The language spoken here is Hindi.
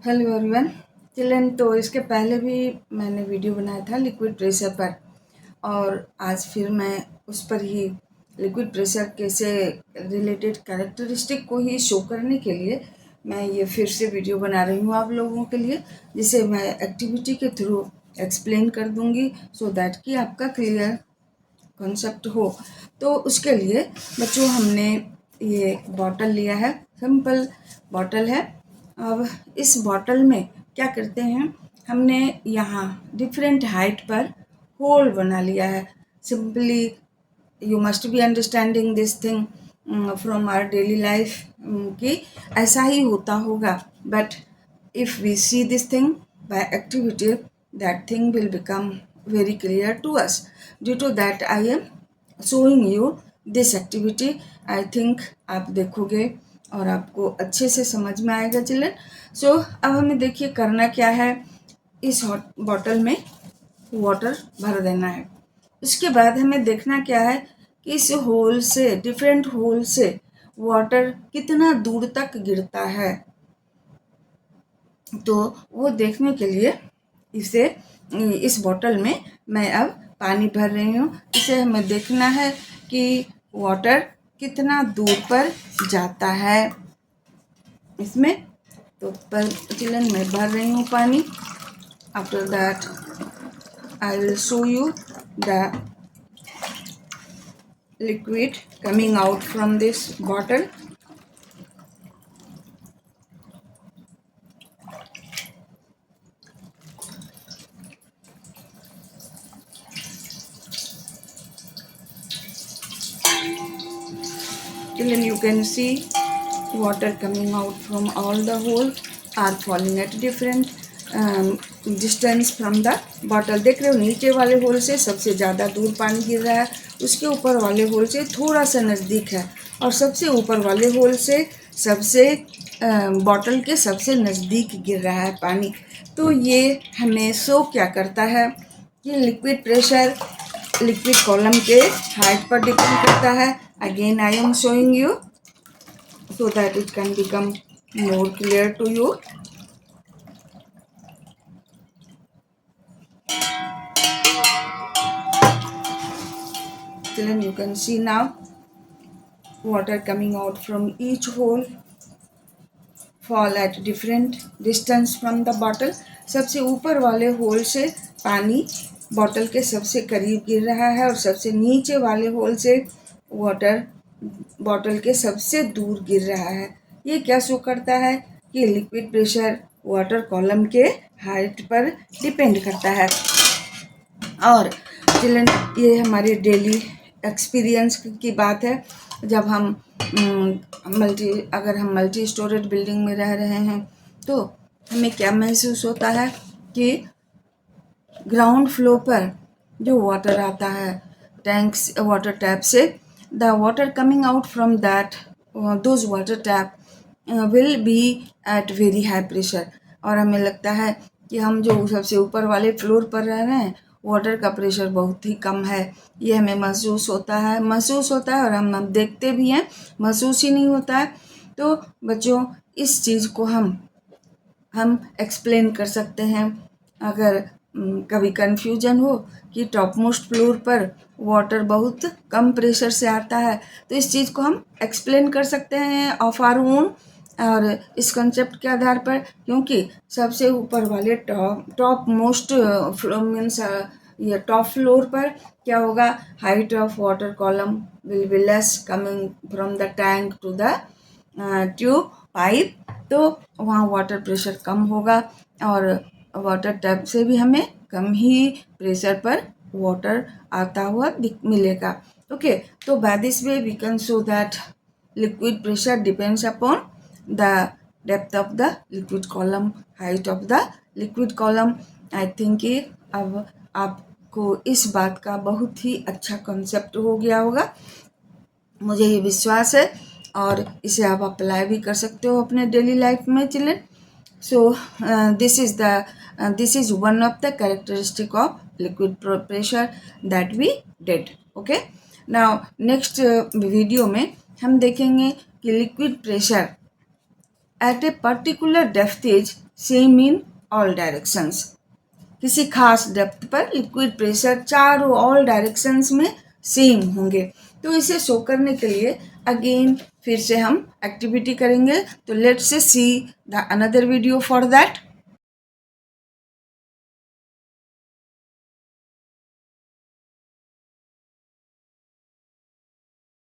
Hello everyone. चिल्ड्रन, तो इसके पहले भी मैंने वीडियो बनाया था लिक्विड प्रेशर पर, और आज फिर मैं उस पर ही लिक्विड प्रेशर कैसे रिलेटेड कैरेक्टरिस्टिक को ही शो करने के लिए मैं ये फिर से वीडियो बना रही हूँ आप लोगों के लिए, जिसे मैं एक्टिविटी के थ्रू एक्सप्लेन कर दूँगी सो दैट कि आपका क्लियर कॉन्सेप्ट हो। तो उसके लिए बच्चों हमने ये बॉटल लिया है, सिंपल बॉटल है। अब इस बॉटल में क्या करते हैं, हमने यहाँ डिफरेंट हाइट पर होल बना लिया है। Simply you must be understanding this thing from our daily life कि ऐसा ही होता होगा, but if we see this thing by activity, that thing will become very clear to us. Due to that I am showing you this activity. I think आप देखोगे और आपको अच्छे से समझ में आएगा चिल्ड्रन। सो अब हमें देखिए करना क्या है, इस हॉट बॉटल में वाटर भर देना है। उसके बाद हमें देखना क्या है कि इस होल से, डिफरेंट होल से वाटर कितना दूर तक गिरता है। तो वो देखने के लिए इस बोतल में मैं अब पानी भर रही हूँ। इसे हमें देखना है कि वाटर कितना दूर पर जाता है इसमें। तो पर चिल्ड्रन मैं भर रही हूँ पानी। After that I will show you the liquid coming out from this bottle. Children, you can see water coming out from all the holes are falling at different distance from the bottle. देख रहे हो, नीचे वाले होल से सबसे ज़्यादा दूर पानी गिर रहा है, उसके ऊपर वाले होल से थोड़ा सा नज़दीक है, और सबसे ऊपर वाले होल से सबसे बॉटल के सबसे नज़दीक गिर रहा है पानी। तो ये हमें शो क्या करता है कि लिक्विड प्रेशर लिक्विड कॉलम के हाइट पर डिपेंड करता है। Again I am showing you so that it can become more clear to you. Children, you can see now water coming out from each hole fall at different distance from the bottle. सबसे ऊपर वाले होल से पानी बॉटल के सबसे करीब गिर रहा है, और सबसे नीचे वाले होल से वाटर बॉटल के सबसे दूर गिर रहा है। ये क्या शो करता है कि लिक्विड प्रेशर वाटर कॉलम के हाइट पर डिपेंड करता है। और चिल्ड्रन, ये हमारे डेली एक्सपीरियंस की बात है। जब हम अगर हम मल्टी स्टोरेज बिल्डिंग में रह रहे हैं तो हमें क्या महसूस होता है कि ग्राउंड फ्लोर पर जो वाटर आता है टैंक्स वाटर टैप से, the water coming out from that those water tap will be at very high pressure. और हमें लगता है कि हम जो सबसे ऊपर वाले फ्लोर पर रह रहे हैं, वाटर का प्रेशर बहुत ही कम है। ये हमें महसूस होता है और हम देखते भी हैं, महसूस ही नहीं होता है। तो बच्चों, इस चीज़ को हम एक्सप्लेन कर सकते हैं। अगर कभी कन्फ्यूजन हो कि टॉप मोस्ट फ्लोर पर वाटर बहुत कम प्रेशर से आता है, तो इस चीज़ को हम एक्सप्लेन कर सकते हैं ऑफ आवर ओन, और इस कंसेप्ट के आधार पर, क्योंकि सबसे ऊपर वाले टॉप मोस्ट मीन्स ये टॉप फ्लोर पर क्या होगा, height of water column will be less coming from the tank to the tube pipe. तो वहाँ वाटर प्रेशर कम होगा, और वाटर टैप से भी हमें कम ही प्रेशर पर वाटर आता हुआ मिलेगा। ओके, तो by this way we can show that liquid pressure depends upon the depth of the liquid column, height of the liquid column. I think कि अब आपको इस बात का बहुत ही अच्छा कॉन्सेप्ट हो गया होगा, मुझे ये विश्वास है, और इसे आप अप्लाई भी कर सकते हो अपने डेली लाइफ में children. So this is one of the characteristic of liquid pressure that we did. Okay, now next video में हम देखेंगे कि liquid pressure at a particular depth is same in all directions. किसी खास डेप्थ पर लिक्विड प्रेशर चारों ऑल डायरेक्शंस में सेम होंगे। तो इसे शो करने के लिए अगेन फिर से हम एक्टिविटी करेंगे। तो let's see the another video for that.